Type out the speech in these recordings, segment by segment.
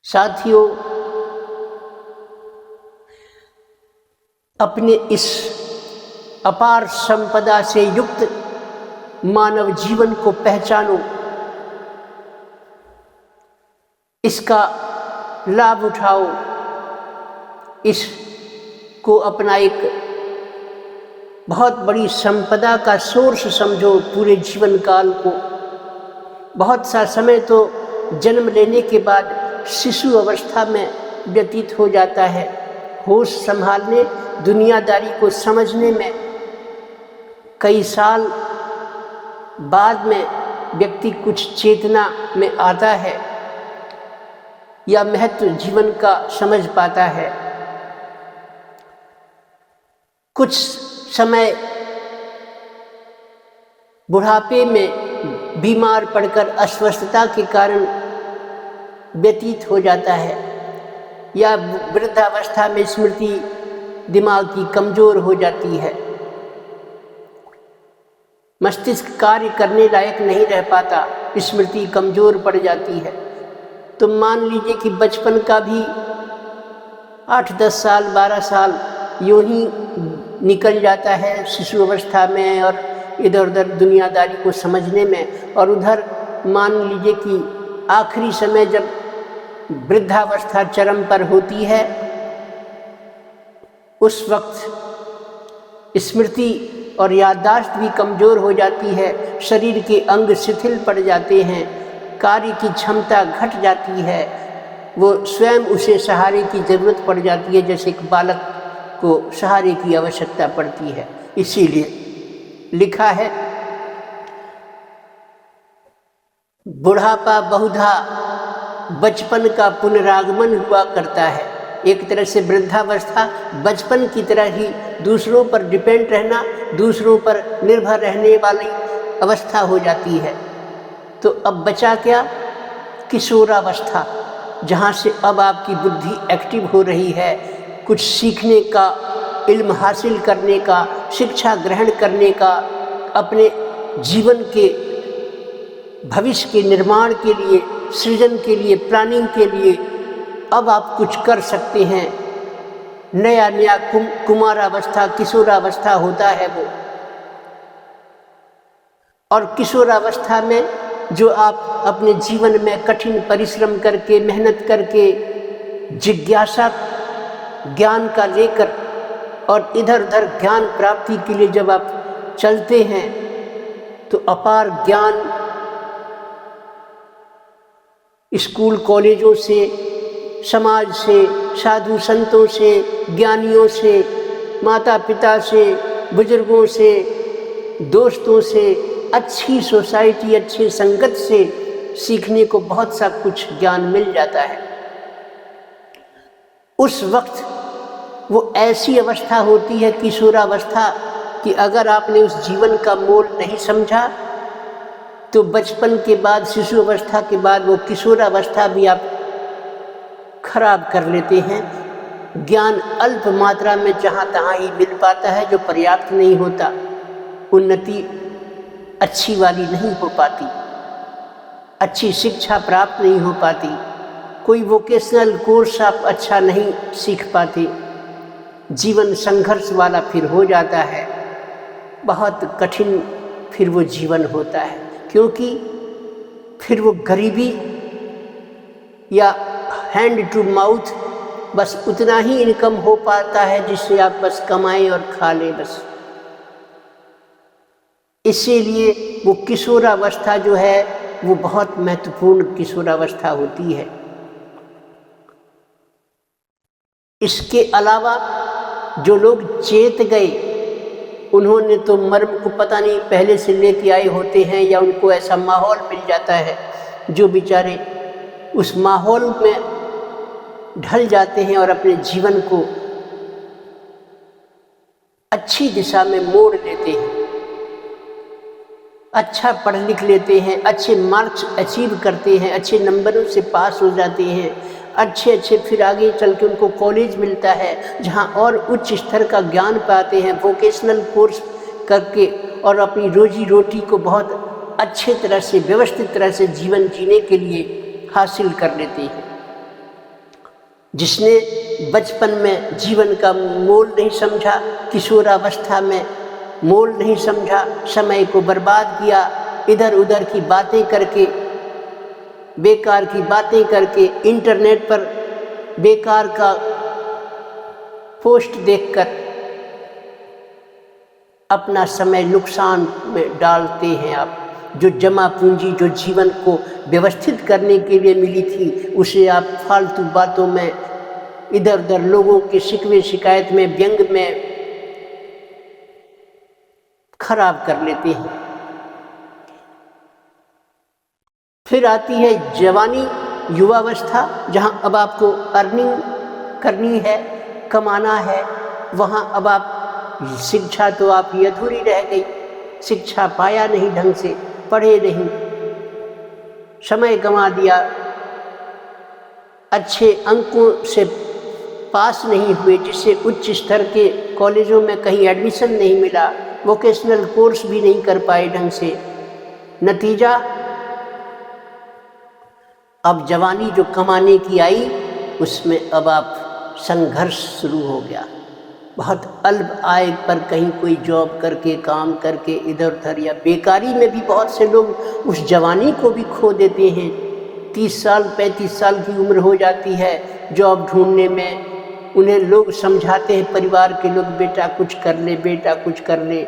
साथियों, अपने इस अपार संपदा से युक्त मानव जीवन को पहचानो, इसका लाभ उठाओ, इसको अपना एक बहुत बड़ी संपदा का सोर्स समझो। पूरे जीवन काल को बहुत सा समय तो जन्म लेने के बाद शिशु अवस्था में व्यतीत हो जाता है। होश संभालने, दुनियादारी को समझने में कई साल बाद में व्यक्ति कुछ चेतना में आता है या महत्व जीवन का समझ पाता है। कुछ समय बुढ़ापे में बीमार पड़कर अस्वस्थता के कारण व्यतीत हो जाता है या वृद्धावस्था में स्मृति दिमाग की कमज़ोर हो जाती है, मस्तिष्क कार्य करने लायक नहीं रह पाता, स्मृति कमज़ोर पड़ जाती है। तो मान लीजिए कि बचपन का भी 8-10 साल 12 साल यूँ ही निकल जाता है शिशु अवस्था में और इधर उधर दुनियादारी को समझने में, और उधर मान लीजिए कि आखिरी समय जब वृद्धावस्था चरम पर होती है, उस वक्त स्मृति और याददाश्त भी कमज़ोर हो जाती है, शरीर के अंग शिथिल पड़ जाते हैं, कार्य की क्षमता घट जाती है, वो स्वयं उसे सहारे की ज़रूरत पड़ जाती है, जैसे एक बालक को सहारे की आवश्यकता पड़ती है। इसीलिए लिखा है, बुढ़ापा बहुधा बचपन का पुनरागमन हुआ करता है। एक तरह से वृद्धावस्था बचपन की तरह ही दूसरों पर डिपेंड रहना, दूसरों पर निर्भर रहने वाली अवस्था हो जाती है। तो अब बचा क्या? किशोरावस्था, जहाँ से अब आपकी बुद्धि एक्टिव हो रही है, कुछ सीखने का, इल्म हासिल करने का, शिक्षा ग्रहण करने का, अपने जीवन के भविष्य के निर्माण के लिए, सृजन के लिए, प्लानिंग के लिए अब आप कुछ कर सकते हैं। नया नया कुमारावस्था, किशोरावस्था होता है वो। और किशोरावस्था में जो आप अपने जीवन में कठिन परिश्रम करके, मेहनत करके, जिज्ञासा ज्ञान का लेकर और इधर उधर ज्ञान प्राप्ति के लिए जब आप चलते हैं, तो अपार ज्ञान स्कूल कॉलेजों से, समाज से, साधु संतों से, ज्ञानियों से, माता पिता से, बुजुर्गों से, दोस्तों से, अच्छी सोसाइटी, अच्छी संगत से सीखने को बहुत सा कुछ ज्ञान मिल जाता है। उस वक्त वो ऐसी अवस्था होती है किशोरावस्था कि अगर आपने उस जीवन का मोल नहीं समझा तो बचपन के बाद, शिशु अवस्था के बाद वो किशोरावस्था भी आप खराब कर लेते हैं। ज्ञान अल्प मात्रा में जहाँ तहाँ ही मिल पाता है, जो पर्याप्त नहीं होता, उन्नति अच्छी वाली नहीं हो पाती, अच्छी शिक्षा प्राप्त नहीं हो पाती, कोई वोकेशनल कोर्स आप अच्छा नहीं सीख पाते, जीवन संघर्ष वाला फिर हो जाता है, बहुत कठिन फिर वो जीवन होता है। क्योंकि फिर वो गरीबी या हैंड टू माउथ, बस उतना ही इनकम हो पाता है जिससे आप बस कमाएं और खा लें बस। इसीलिए वो किशोरावस्था जो है वो बहुत महत्वपूर्ण किशोरावस्था होती है। इसके अलावा जो लोग चेत गए, उन्होंने तो मर्म को पता नहीं पहले से लेके आए होते हैं, या उनको ऐसा माहौल मिल जाता है जो बेचारे उस माहौल में ढल जाते हैं और अपने जीवन को अच्छी दिशा में मोड़ लेते हैं, अच्छा पढ़ लिख लेते हैं, अच्छे मार्क्स अचीव करते हैं, अच्छे नंबरों से पास हो जाते हैं, अच्छे फिर आगे चल के उनको कॉलेज मिलता है जहाँ और उच्च स्तर का ज्ञान पाते हैं, वोकेशनल कोर्स करके, और अपनी रोजी रोटी को बहुत अच्छे तरह से, व्यवस्थित तरह से जीवन जीने के लिए हासिल कर लेते हैं। जिसने बचपन में जीवन का मोल नहीं समझा, किशोरावस्था में मोल नहीं समझा, समय को बर्बाद किया, इधर उधर की बातें करके, बेकार की बातें करके, इंटरनेट पर बेकार का पोस्ट देखकर अपना समय नुकसान में डालते हैं आप। जो जमा पूंजी जो जीवन को व्यवस्थित करने के लिए मिली थी, उसे आप फालतू बातों में, इधर उधर लोगों के शिकवे शिकायत में, व्यंग में खराब कर लेते हैं। फिर आती है जवानी, युवावस्था, जहाँ अब आपको अर्निंग करनी है, कमाना है। वहाँ अब आप शिक्षा तो आपकी अधूरी रह गई, शिक्षा पाया नहीं ढंग से, पढ़े नहीं, समय गंवा दिया, अच्छे अंकों से पास नहीं हुए, जिससे उच्च स्तर के कॉलेजों में कहीं एडमिशन नहीं मिला, वोकेशनल कोर्स भी नहीं कर पाए ढंग से। नतीजा, अब जवानी जो कमाने की आई, उसमें अब आप संघर्ष शुरू हो गया। बहुत अल्प आय पर कहीं कोई जॉब करके, काम करके, इधर उधर, या बेकारी में भी बहुत से लोग उस जवानी को भी खो देते हैं। 30 साल 35 साल की उम्र हो जाती है, जॉब ढूंढने में उन्हें लोग समझाते हैं, परिवार के लोग, बेटा कुछ कर ले, बेटा कुछ कर ले।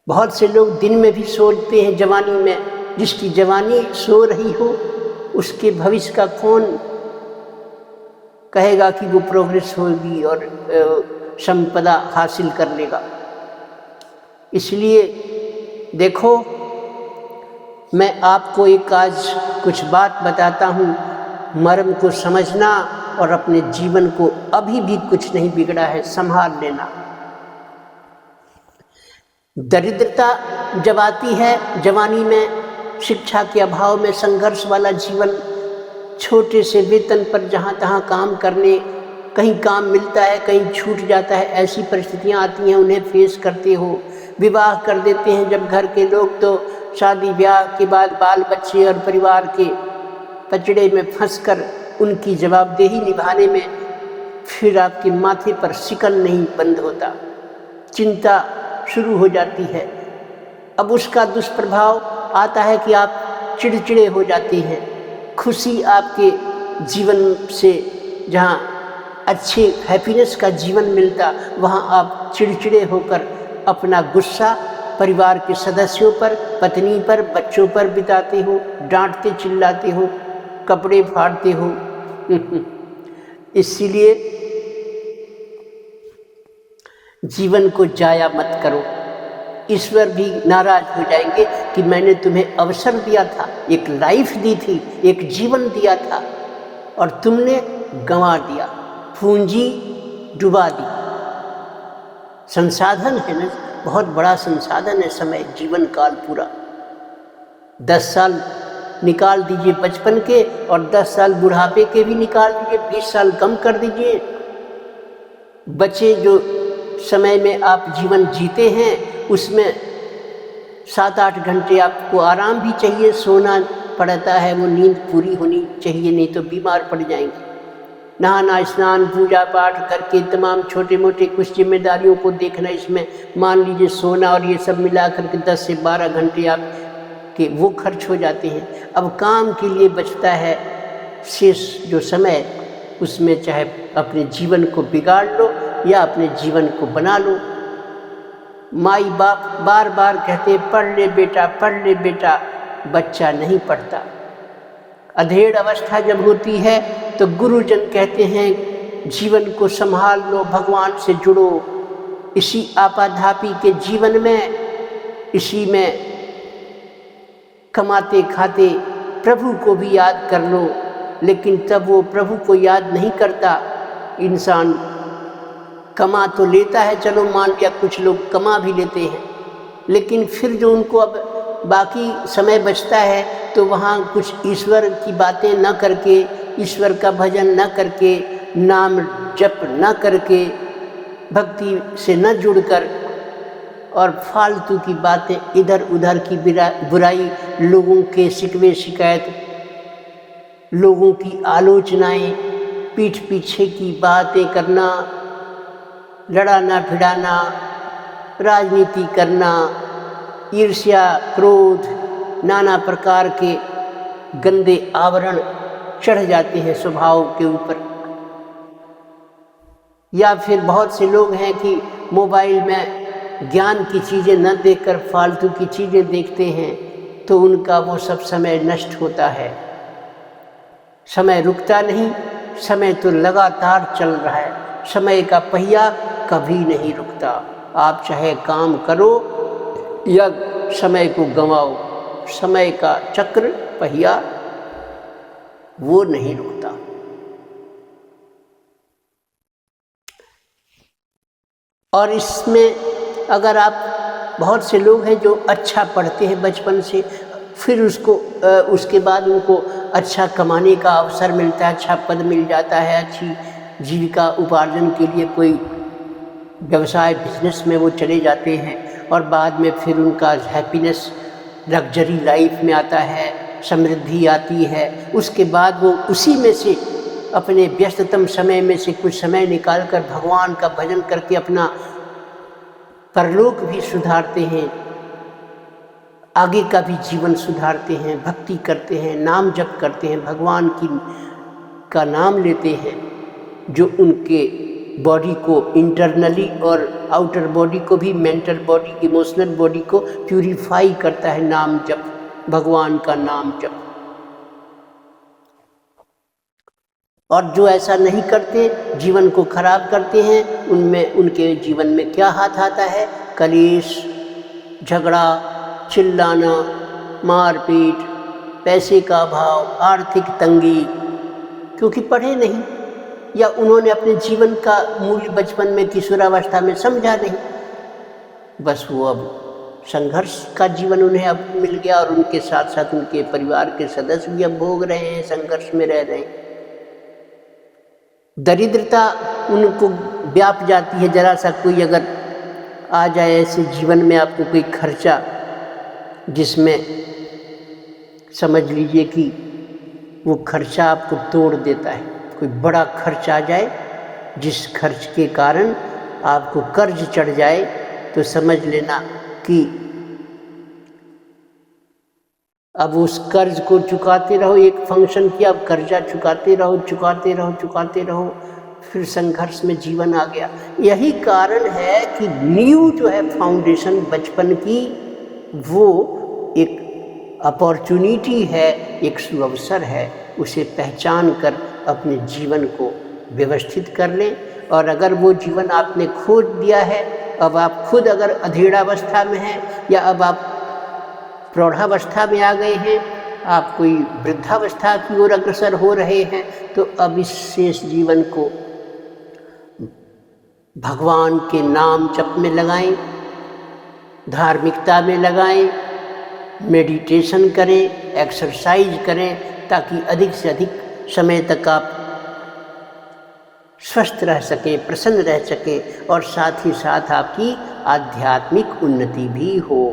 बहुत से लोग दिन में भी सोचते हैं जवानी में। जिसकी जवानी सो रही हो, उसके भविष्य का कौन कहेगा कि वो प्रोग्रेस होगी और संपदा हासिल कर लेगा। इसलिए देखो, मैं आपको एक आज कुछ बात बताता हूँ, मर्म को समझना और अपने जीवन को, अभी भी कुछ नहीं बिगड़ा है, संभाल लेना। दरिद्रता जब आती है जवानी में, शिक्षा के अभाव में, संघर्ष वाला जीवन, छोटे से वेतन पर जहाँ तहाँ काम करने, कहीं काम मिलता है कहीं छूट जाता है, ऐसी परिस्थितियाँ आती हैं, उन्हें फेस करते हो। विवाह कर देते हैं जब घर के लोग, तो शादी ब्याह के बाद बाल बच्चे और परिवार के पचड़े में फंसकर उनकी जवाबदेही निभाने में फिर आपके माथे पर शिकन नहीं बंद होता, चिंता शुरू हो जाती है। अब उसका दुष्प्रभाव आता है कि आप चिड़चिड़े हो जाते हैं। खुशी आपके जीवन से, जहाँ अच्छे हैप्पीनेस का जीवन मिलता, वहाँ आप चिड़चिड़े होकर अपना गुस्सा परिवार के सदस्यों पर, पत्नी पर, बच्चों पर बिताते हो, डांटते चिल्लाते हो, कपड़े फाड़ते हो। इसीलिए जीवन को जाया मत करो। ईश्वर भी नाराज हो जाएंगे कि मैंने तुम्हें अवसर दिया था, एक लाइफ दी थी, एक जीवन दिया था और तुमने गंवा दिया, पूंजी डुबा दी। संसाधन है ना, बहुत बड़ा संसाधन है समय, जीवन काल पूरा। 10 साल निकाल दीजिए बचपन के और 10 साल बुढ़ापे के भी निकाल दीजिए, 20 साल कम कर दीजिए। बचे जो समय में आप जीवन जीते हैं, उसमें 7-8 घंटे आपको आराम भी चाहिए, सोना पड़ता है, वो नींद पूरी होनी चाहिए, नहीं तो बीमार पड़ जाएंगे। नहाना, स्नान, पूजा पाठ करके तमाम छोटे मोटे कुछ जिम्मेदारियों को देखना, इसमें मान लीजिए सोना और ये सब मिला करके 10 से 12 घंटे आप के वो खर्च हो जाते हैं। अब काम के लिए बचता है शेष जो समय, उसमें चाहे अपने जीवन को बिगाड़ लो या अपने जीवन को बना लो। माई बाप बार बार कहते पढ़ ले बेटा, पढ़ ले बेटा, बच्चा नहीं पढ़ता। अधेड़ अवस्था जब होती है तो गुरुजन कहते हैं जीवन को संभाल लो, भगवान से जुड़ो। इसी आपाधापी के जीवन में, इसी में कमाते खाते प्रभु को भी याद कर लो, लेकिन तब वो प्रभु को याद नहीं करता। इंसान कमा तो लेता है, चलो मान लिया कुछ लोग कमा भी लेते हैं, लेकिन फिर जो उनको अब बाकी समय बचता है तो वहाँ कुछ ईश्वर की बातें न करके, ईश्वर का भजन न करके, नाम जप न करके, भक्ति से न जुड़कर और फालतू की बातें, इधर उधर की बुराई, लोगों के शिकवे शिकायत लोगों की आलोचनाएं, पीठ पीछे की बातें करना, लड़ाना भिड़ाना, राजनीति करना, ईर्ष्या, क्रोध, नाना प्रकार के गंदे आवरण चढ़ जाते हैं स्वभाव के ऊपर। या फिर बहुत से लोग हैं कि मोबाइल में ज्ञान की चीज़ें न देखकर फालतू की चीज़ें देखते हैं, तो उनका वो सब समय नष्ट होता है। समय रुकता नहीं, समय तो लगातार चल रहा है। समय का पहिया कभी नहीं रुकता। आप चाहे काम करो या समय को गंवाओ, समय का चक्र पहिया वो नहीं रुकता। और इसमें अगर आप, बहुत से लोग हैं जो अच्छा पढ़ते हैं बचपन से, फिर उसके बाद उनको अच्छा कमाने का अवसर मिलता है, अच्छा पद मिल जाता है, अच्छी जीविका उपार्जन के लिए कोई व्यवसाय बिजनेस में वो चले जाते हैं, और बाद में फिर उनका हैप्पीनेस, लग्जरी लाइफ में आता है, समृद्धि आती है। उसके बाद वो उसी में से अपने व्यस्ततम समय में से कुछ समय निकालकर भगवान का भजन करके अपना परलोक भी सुधारते हैं, आगे का भी जीवन सुधारते हैं, भक्ति करते हैं, नाम जप करते हैं, भगवान का नाम लेते हैं, जो उनके बॉडी को इंटरनली और आउटर बॉडी को भी, मेंटल बॉडी, इमोशनल बॉडी को प्यूरिफाई करता है नाम जप, भगवान का नाम जप। और जो ऐसा नहीं करते, जीवन को खराब करते हैं, उनके जीवन में क्या हाथ आता है? कलेश, झगड़ा, चिल्लाना, मारपीट, पैसे का अभाव, आर्थिक तंगी, क्योंकि पढ़े नहीं या उन्होंने अपने जीवन का मूल्य बचपन में, किशोरावस्था में समझा नहीं। बस वो अब संघर्ष का जीवन उन्हें अब मिल गया, और उनके साथ साथ उनके परिवार के सदस्य भी अब भोग रहे हैं, संघर्ष में रह रहे हैं। दरिद्रता उनको व्याप जाती है। जरा सा कोई अगर आ जाए ऐसे जीवन में, आपको कोई खर्चा जिसमें समझ लीजिए कि वो खर्चा आपको तोड़ देता है, कोई बड़ा खर्च आ जाए जिस खर्च के कारण आपको कर्ज चढ़ जाए, तो समझ लेना कि अब उस कर्ज को चुकाते रहो। एक फंक्शन किया, अब कर्जा चुकाते रहो, चुकाते रहो, चुकाते रहो, फिर संघर्ष में जीवन आ गया। यही कारण है कि नींव जो है फाउंडेशन बचपन की, वो एक अपॉर्चुनिटी है, एक सुअवसर है। उसे पहचान कर अपने जीवन को व्यवस्थित कर लें। और अगर वो जीवन आपने खो दिया है, अब आप खुद अगर अधेड़ावस्था में हैं, या अब आप प्रौढ़ावस्था में आ गए हैं, आप कोई वृद्धावस्था की ओर अग्रसर हो रहे हैं, तो अब इस शेष जीवन को भगवान के नाम जप में लगाएं, धार्मिकता में लगाएं, मेडिटेशन करें, एक्सरसाइज करें, ताकि अधिक से अधिक समय तक आप स्वस्थ रह सकें, प्रसन्न रह सकें, और साथ ही साथ आपकी आध्यात्मिक उन्नति भी हो।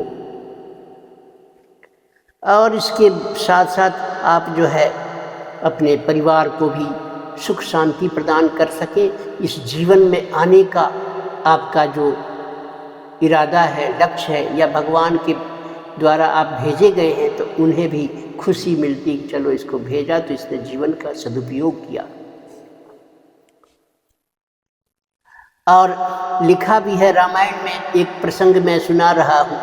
और इसके साथ साथ आप जो है अपने परिवार को भी सुख शांति प्रदान कर सकें। इस जीवन में आने का आपका जो इरादा है, लक्ष्य है, या भगवान के द्वारा आप भेजे गए हैं, तो उन्हें भी खुशी मिलती कि चलो इसको भेजा तो इसने जीवन का सदुपयोग किया। और लिखा भी है रामायण में, एक प्रसंग मैं सुना रहा हूँ,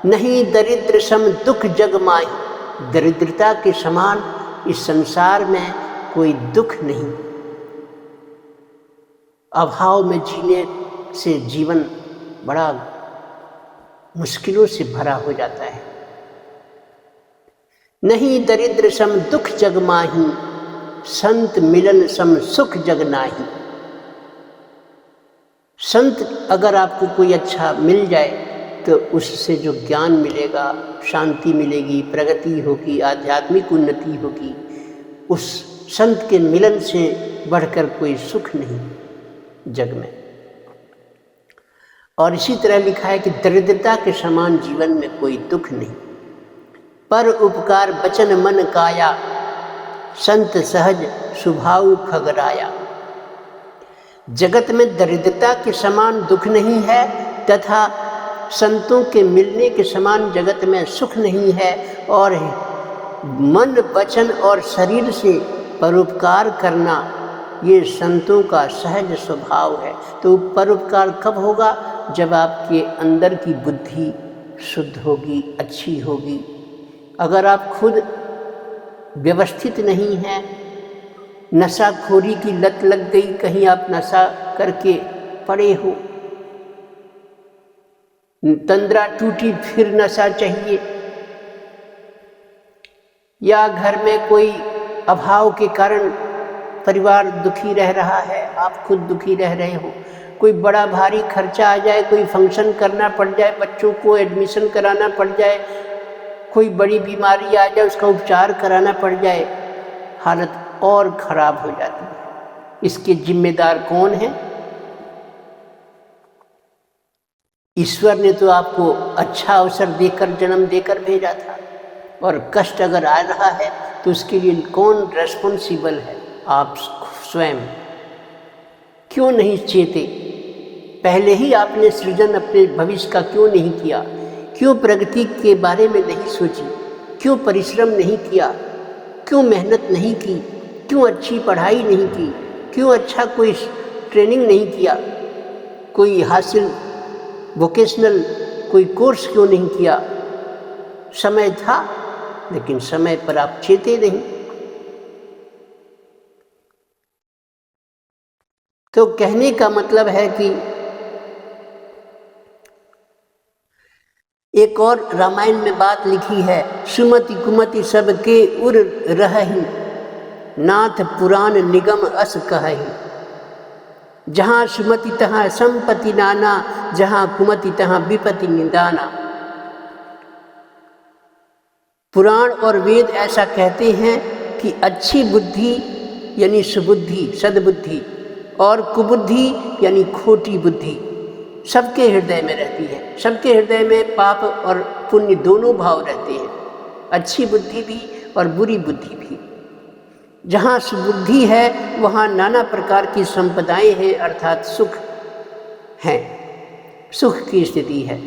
नहीं दरिद्र सम दुख जग माही, दरिद्रता के समान इस संसार में कोई दुख नहीं। अभाव में जीने से जीवन बड़ा मुश्किलों से भरा हो जाता है। नहीं दरिद्र सम दुख जग माही, संत मिलन सम सुख जग नाही। संत अगर आपको कोई अच्छा मिल जाए, तो उससे जो ज्ञान मिलेगा, शांति मिलेगी, प्रगति होगी, आध्यात्मिक उन्नति होगी, उस संत के मिलन से बढ़कर कोई सुख नहीं जग में। और इसी तरह लिखा है कि दरिद्रता के समान जीवन में कोई दुख नहीं। पर उपकार बचन मन काया, संत सहज स्वभाव खगराया। जगत में दरिद्रता के समान दुख नहीं है तथा संतों के मिलने के समान जगत में सुख नहीं है, और मन वचन और शरीर से परोपकार करना ये संतों का सहज स्वभाव है। तो परोपकार कब होगा? जब आपके अंदर की बुद्धि शुद्ध होगी, अच्छी होगी। अगर आप खुद व्यवस्थित नहीं हैं, नशाखोरी की लत लग गई, कहीं आप नशा करके पड़े हो, तंद्रा टूटी फिर नशा चाहिए, या घर में कोई अभाव के कारण परिवार दुखी रह रहा है, आप खुद दुखी रह रहे हो, कोई बड़ा भारी खर्चा आ जाए, कोई फंक्शन करना पड़ जाए, बच्चों को एडमिशन कराना पड़ जाए, कोई बड़ी बीमारी आ जाए, उसका उपचार कराना पड़ जाए, हालत और खराब हो जाती है। इसके जिम्मेदार कौन है? ईश्वर ने तो आपको अच्छा अवसर देकर, जन्म देकर भेजा था, और कष्ट अगर आ रहा है तो उसके लिए कौन रेस्पॉन्सिबल है? आप स्वयं। क्यों नहीं चेते? पहले ही आपने सृजन अपने भविष्य का क्यों नहीं किया? क्यों प्रगति के बारे में नहीं सोची? क्यों परिश्रम नहीं किया? क्यों मेहनत नहीं की? क्यों अच्छी पढ़ाई नहीं की? क्यों अच्छा कोई ट्रेनिंग नहीं किया? कोई हासिल वोकेशनल कोई कोर्स क्यों नहीं किया? समय था, लेकिन समय पर आप चेते नहीं। तो कहने का मतलब है कि एक और रामायण में बात लिखी है, सुमति कुमति सबके उर रहहि, नाथ पुराण निगम अस कहहि। जहाँ सुमति तहाँ संपत्ति नाना, जहाँ कुमति तहाँ विपत्ति निदाना। पुराण और वेद ऐसा कहते हैं कि अच्छी बुद्धि यानी सुबुद्धि, सद्बुद्धि, और कुबुद्धि यानी खोटी बुद्धि सबके हृदय में रहती है। सबके हृदय में पाप और पुण्य दोनों भाव रहते हैं, अच्छी बुद्धि भी और बुरी बुद्धि भी। जहाँ सुबुद्धि है वहाँ नाना प्रकार की संपदाएं हैं, अर्थात सुख हैं, सुख की स्थिति है।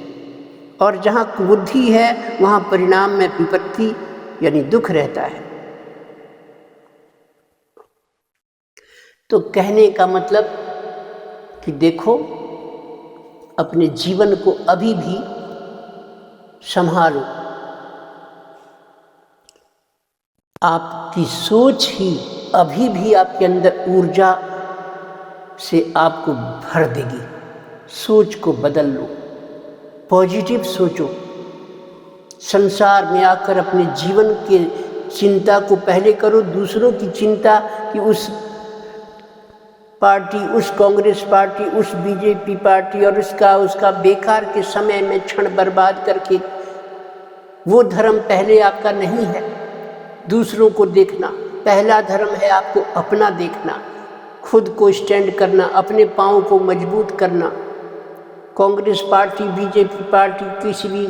और जहाँ कुबुद्धि है वहाँ परिणाम में विपत्ति यानी दुख रहता है। तो कहने का मतलब कि देखो, अपने जीवन को अभी भी संभालो। आपकी सोच ही अभी भी आपके अंदर ऊर्जा से आपको भर देगी। सोच को बदल लो, पॉजिटिव सोचो। संसार में आकर अपने जीवन के चिंता को पहले करो, दूसरों की चिंता कि उस पार्टी, उस कांग्रेस पार्टी, उस बीजेपी पार्टी और उसका बेकार के समय में क्षण बर्बाद करके। वो धर्म पहले आपका नहीं है दूसरों को देखना, पहला धर्म है आपको अपना देखना, खुद को स्टैंड करना, अपने पाँव को मजबूत करना। कांग्रेस पार्टी, बीजेपी पार्टी, किसी भी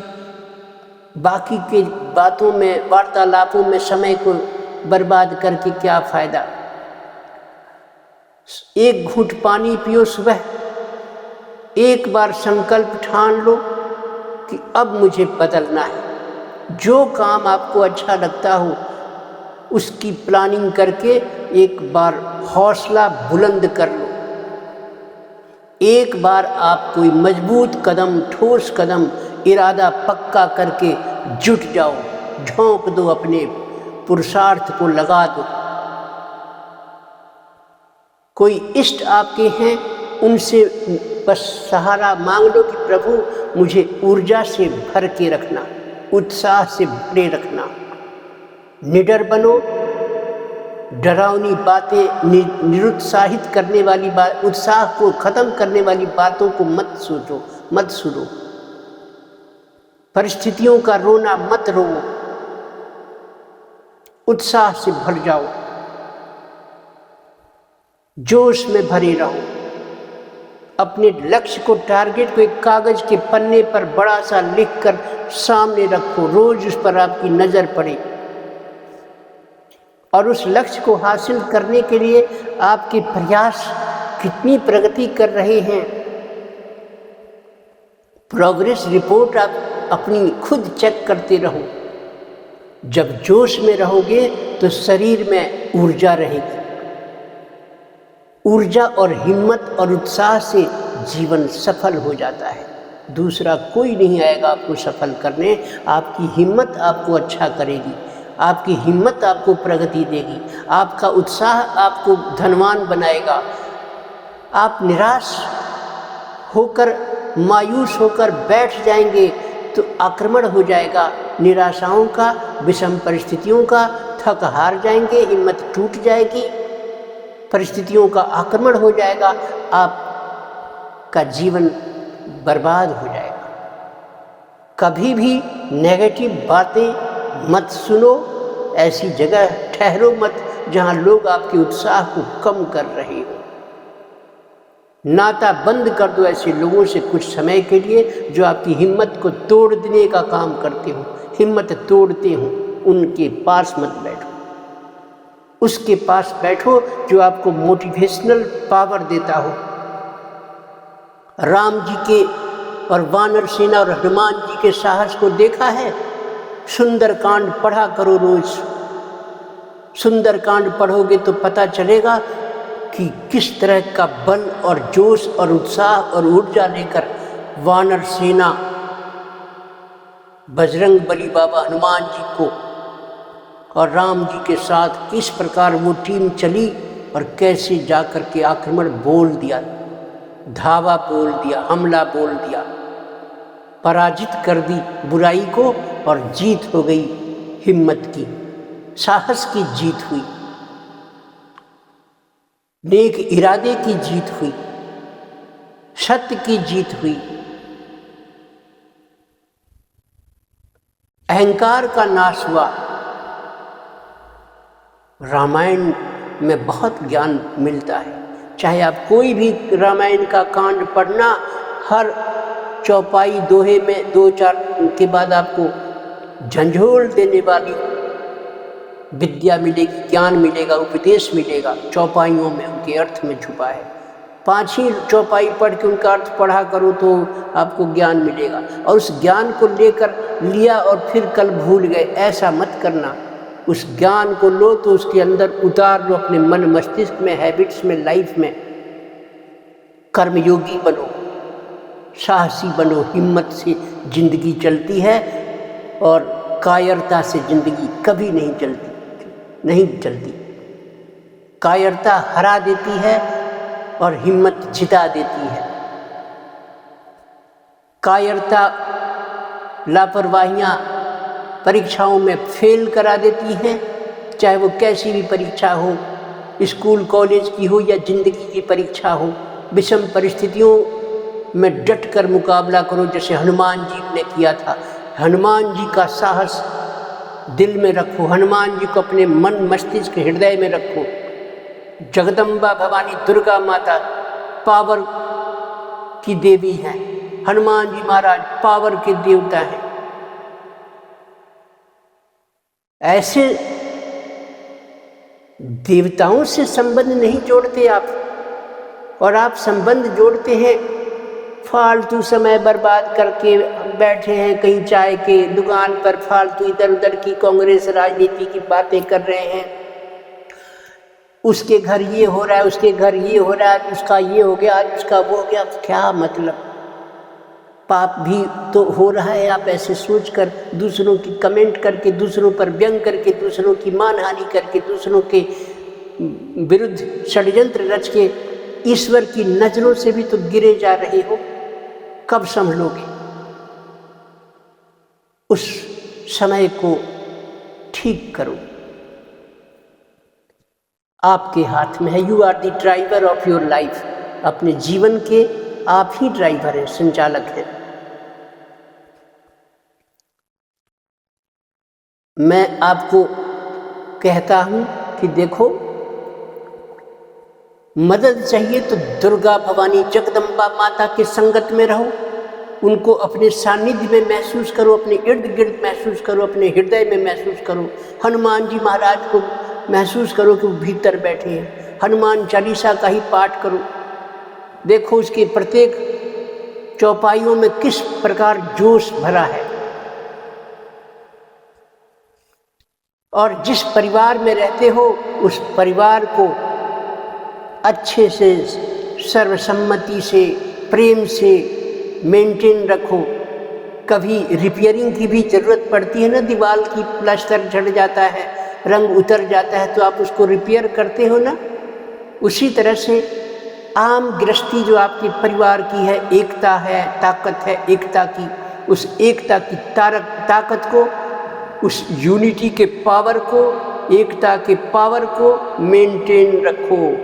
बाकी के बातों में, वार्तालापों में समय को बर्बाद करके क्या फ़ायदा। एक घूंट पानी पियो सुबह, एक बार संकल्प ठान लो कि अब मुझे बदलना है। जो काम आपको अच्छा लगता हो उसकी प्लानिंग करके एक बार हौसला बुलंद कर लो। एक बार आप कोई मजबूत कदम, ठोस कदम, इरादा पक्का करके जुट जाओ, झोंक दो, अपने पुरुषार्थ को लगा दो। कोई इष्ट आपके हैं, उनसे बस सहारा मांग लो कि प्रभु मुझे ऊर्जा से भर के रखना, उत्साह से भरे रखना। निडर बनो, डरावनी बातें, निरुत्साहित करने वाली बात, उत्साह को खत्म करने वाली बातों को मत सोचो, मत सुनो। परिस्थितियों का रोना मत रो, उत्साह से भर जाओ, जोश में भरे रहो। अपने लक्ष्य को, टारगेट को एक कागज के पन्ने पर बड़ा सा लिखकर सामने रखो, रोज उस पर आपकी नजर पड़े और उस लक्ष्य को हासिल करने के लिए आपके प्रयास कितनी प्रगति कर रहे हैं। प्रोग्रेस रिपोर्ट आप अपनी खुद चेक करते रहो। जब जोश में रहोगे तो शरीर में ऊर्जा रहेगी। ऊर्जा और हिम्मत और उत्साह से जीवन सफल हो जाता है। दूसरा कोई नहीं आएगा आपको सफल करने। आपकी हिम्मत आपको अच्छा करेगी, आपकी हिम्मत आपको प्रगति देगी, आपका उत्साह आपको धनवान बनाएगा। आप निराश होकर, मायूस होकर बैठ जाएंगे तो आक्रमण हो जाएगा निराशाओं का, विषम परिस्थितियों का। थक हार जाएंगे, हिम्मत टूट जाएगी, परिस्थितियों का आक्रमण हो जाएगा, आपका जीवन बर्बाद हो जाएगा। कभी भी नेगेटिव बातें मत सुनो, ऐसी जगह ठहरो मत जहां लोग आपके उत्साह को कम कर रहे हो। नाता बंद कर दो ऐसे लोगों से कुछ समय के लिए जो आपकी हिम्मत को तोड़ देने का काम करते हो, हिम्मत तोड़ते हो। उनके पास मत बैठो, उसके पास बैठो जो आपको मोटिवेशनल पावर देता हो। राम जी के और वानर सेना और हनुमान जी के साहस को देखा है। सुंदरकांड पढ़ा करो रोज। सुंदरकांड पढ़ोगे तो पता चलेगा कि किस तरह का बल और जोश और उत्साह और ऊर्जा लेकर वानर सेना बजरंग बली बाबा हनुमान जी को और राम जी के साथ किस प्रकार वो टीम चली और कैसे जाकर के आक्रमण बोल दिया, धावा बोल दिया, हमला बोल दिया, पराजित कर दी बुराई को और जीत हो गई हिम्मत की, साहस की जीत हुई, नेक इरादे की जीत हुई, सत्य की जीत हुई, अहंकार का नाश हुआ। रामायण में बहुत ज्ञान मिलता है। चाहे आप कोई भी रामायण का कांड पढ़ना, हर चौपाई दोहे में 2-4 के बाद आपको झंझोल देने वाली विद्या मिलेगी, ज्ञान मिलेगा, उपदेश मिलेगा। चौपाइयों में उनके अर्थ में छुपा है। 5 ही चौपाई पढ़ के उनका अर्थ पढ़ा करो तो आपको ज्ञान मिलेगा। और उस ज्ञान को लेकर लिया और फिर कल भूल गए, ऐसा मत करना। उस ज्ञान को लो तो उसके अंदर उतार लो अपने मन मस्तिष्क में, हैबिट्स में, लाइफ में। कर्मयोगी बनो, साहसी बनो। हिम्मत से जिंदगी चलती है और कायरता से जिंदगी कभी नहीं चलती। कायरता हरा देती है और हिम्मत जिता देती है। कायरता, लापरवाहियां परीक्षाओं में फेल करा देती हैं, चाहे वो कैसी भी परीक्षा हो, स्कूल कॉलेज की हो या जिंदगी की परीक्षा हो। विषम परिस्थितियों में डट कर मुकाबला करो, जैसे हनुमान जी ने किया था। हनुमान जी का साहस दिल में रखो, हनुमान जी को अपने मन मस्तिष्क हृदय में रखो। जगदम्बा भवानी दुर्गा माता पावर की देवी हैं, हनुमान जी महाराज पावर के देवता हैं। ऐसे देवताओं से संबंध नहीं जोड़ते आप, और आप संबंध जोड़ते हैं फालतू समय बर्बाद करके बैठे हैं कहीं चाय के दुकान पर, फालतू इधर उधर की कांग्रेस राजनीति की बातें कर रहे हैं। उसके घर ये हो रहा है, उसके घर ये हो रहा है, उसका ये हो गया, आज उसका वो हो गया। क्या मतलब? पाप भी तो हो रहा है। आप ऐसे सोचकर दूसरों की कमेंट करके, दूसरों पर व्यंग करके, दूसरों की मानहानि करके, दूसरों के विरुद्ध षड्यंत्र रच के ईश्वर की नजरों से भी तो गिरे जा रहे हो। कब संभलोगे? उस समय को ठीक करो, आपके हाथ में है। You are the driver of your life. अपने जीवन के आप ही ड्राइवर हैं, संचालक हैं। मैं आपको कहता हूं कि देखो, मदद चाहिए तो दुर्गा भवानी जगदम्बा माता के संगत में रहो, उनको अपने सानिध्य में महसूस करो, अपने इर्द गिर्द महसूस करो, अपने हृदय में महसूस करो। हनुमान जी महाराज को महसूस करो कि वो भीतर बैठे हैं। हनुमान चालीसा का ही पाठ करो, देखो उसके प्रत्येक चौपाइयों में किस प्रकार जोश भरा है। और जिस परिवार में रहते हो उस परिवार को अच्छे से, सर्वसम्मति से, प्रेम से मेंटेन रखो। कभी रिपेयरिंग की भी ज़रूरत पड़ती है ना, दीवार की प्लास्टर झड़ जाता है, रंग उतर जाता है, तो आप उसको रिपेयर करते हो ना। उसी तरह से आम गृहस्थी जो आपके परिवार की है, एकता है, ताकत है एकता की, उस एकता की ताकत को, उस यूनिटी के पावर को, एकता के पावर को मेंटेन रखो।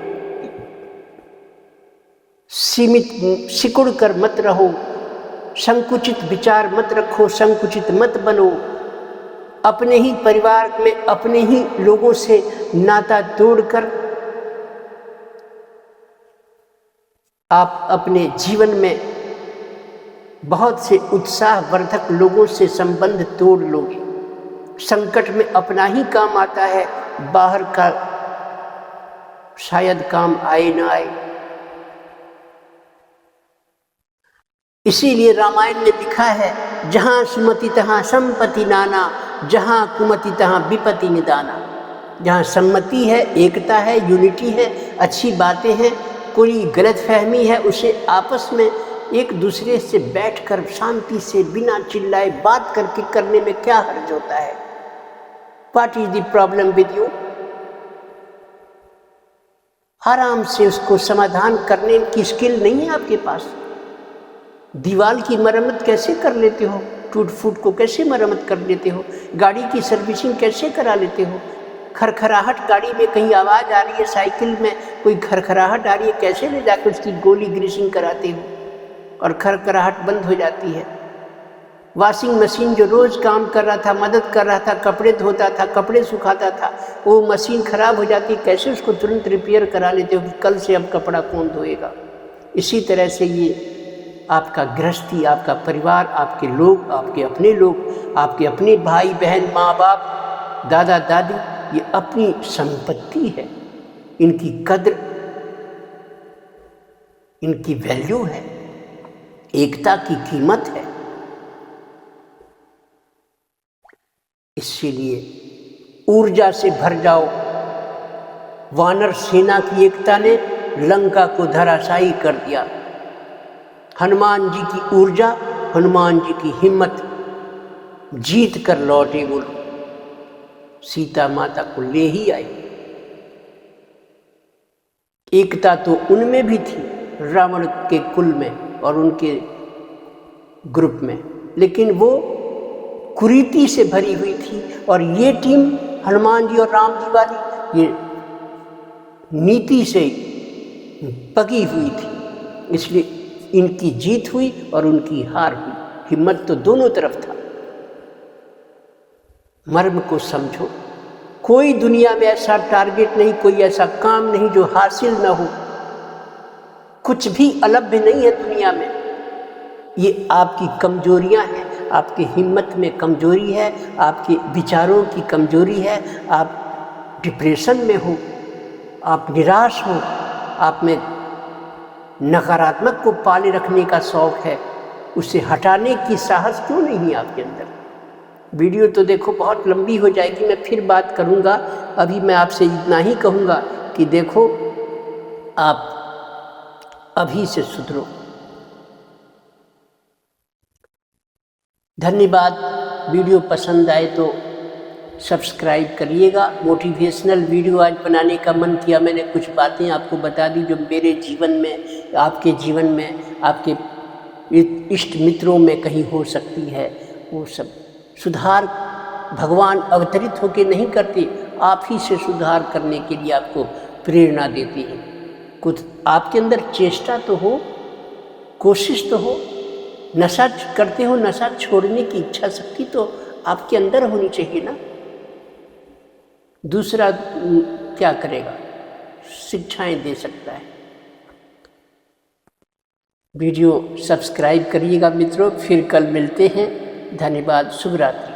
सीमित सिकुड़ कर मत रहो, संकुचित विचार मत रखो, संकुचित मत बनो। अपने ही परिवार में अपने ही लोगों से नाता तोड़कर आप अपने जीवन में बहुत से उत्साहवर्धक लोगों से संबंध तोड़ लोगे। संकट में अपना ही काम आता है, बाहर का शायद काम आए ना आए। इसीलिए रामायण ने लिखा है, जहाँ सुमति तहाँ संपत्ति नाना, जहाँ कुमति तहाँ विपत्ति निदाना। जहाँ सम्मति है, एकता है, यूनिटी है, अच्छी बातें हैं, कोई गलतफहमी है, उसे आपस में एक दूसरे से बैठकर शांति से बिना चिल्लाए बात करके करने में क्या हर्ज होता है। What is the problem with you? आराम से उसको समाधान करने की स्किल नहीं है आपके पास। दीवार की मरम्मत कैसे कर लेते हो, टूट फूट को कैसे मरम्मत कर लेते हो, गाड़ी की सर्विसिंग कैसे करा लेते हो, खरखराहट गाड़ी में कहीं आवाज़ आ रही है, साइकिल में कोई खरखराहट आ रही है, कैसे ले जाकर उसकी गोली ग्रीसिंग कराते हो और खरखराहट बंद हो जाती है। वॉशिंग मशीन जो रोज़ काम कर रहा था, मदद कर रहा था, कपड़े धोता था, कपड़े सुखाता था, वो मशीन ख़राब हो जाती, कैसे उसको तुरंत रिपेयर करा लेते हो कि कल से अब कपड़ा कौन धोएगा। इसी तरह से ये आपका गृहस्थी, आपका परिवार, आपके लोग, आपके अपने लोग, आपके अपने भाई बहन, माँ बाप, दादा दादी, ये अपनी संपत्ति है। इनकी कद्र, इनकी वैल्यू है, एकता की कीमत है। इसीलिए ऊर्जा से भर जाओ। वानर सेना की एकता ने लंका को धराशायी कर दिया। हनुमान जी की ऊर्जा, हनुमान जी की हिम्मत जीत कर लौटे वो लोग, सीता माता को ले ही आए। एकता तो उनमें भी थी, रावण के कुल में और उनके ग्रुप में, लेकिन वो कुरीति से भरी हुई थी। और ये टीम हनुमान जी और राम जी वाली, ये नीति से पकी हुई थी, इसलिए इनकी जीत हुई और उनकी हार हुई। हिम्मत तो दोनों तरफ था। मर्म को समझो। कोई दुनिया में ऐसा टारगेट नहीं, कोई ऐसा काम नहीं जो हासिल न हो। कुछ भी अलभ्य नहीं है दुनिया में। ये आपकी कमजोरियां हैं, आपकी हिम्मत में कमजोरी है, आपके विचारों की कमजोरी है। आप डिप्रेशन में हो, आप निराश हो, आप में नकारात्मक को पाले रखने का शौक है, उसे हटाने की साहस क्यों नहीं है आपके अंदर। वीडियो तो देखो बहुत लंबी हो जाएगी, मैं फिर बात करूँगा। अभी मैं आपसे इतना ही कहूँगा कि देखो, आप अभी से सुधरो। धन्यवाद। वीडियो पसंद आए तो सब्सक्राइब करिएगा। मोटिवेशनल वीडियो आज बनाने का मन किया, मैंने कुछ बातें आपको बता दी जो मेरे जीवन में, आपके जीवन में, आपके इष्ट मित्रों में कहीं हो सकती है। वो सब सुधार भगवान अवतरित होकर नहीं करते, आप ही से सुधार करने के लिए आपको प्रेरणा देते हैं। कुछ आपके अंदर चेष्टा तो हो, कोशिश तो हो। नशा करते हो, नशा छोड़ने की इच्छा शक्ति तो आपके अंदर होनी चाहिए ना। दूसरा क्या करेगा, शिक्षाएं दे सकता है। वीडियो सब्सक्राइब करिएगा मित्रों। फिर कल मिलते हैं। धन्यवाद। शुभ रात्रि।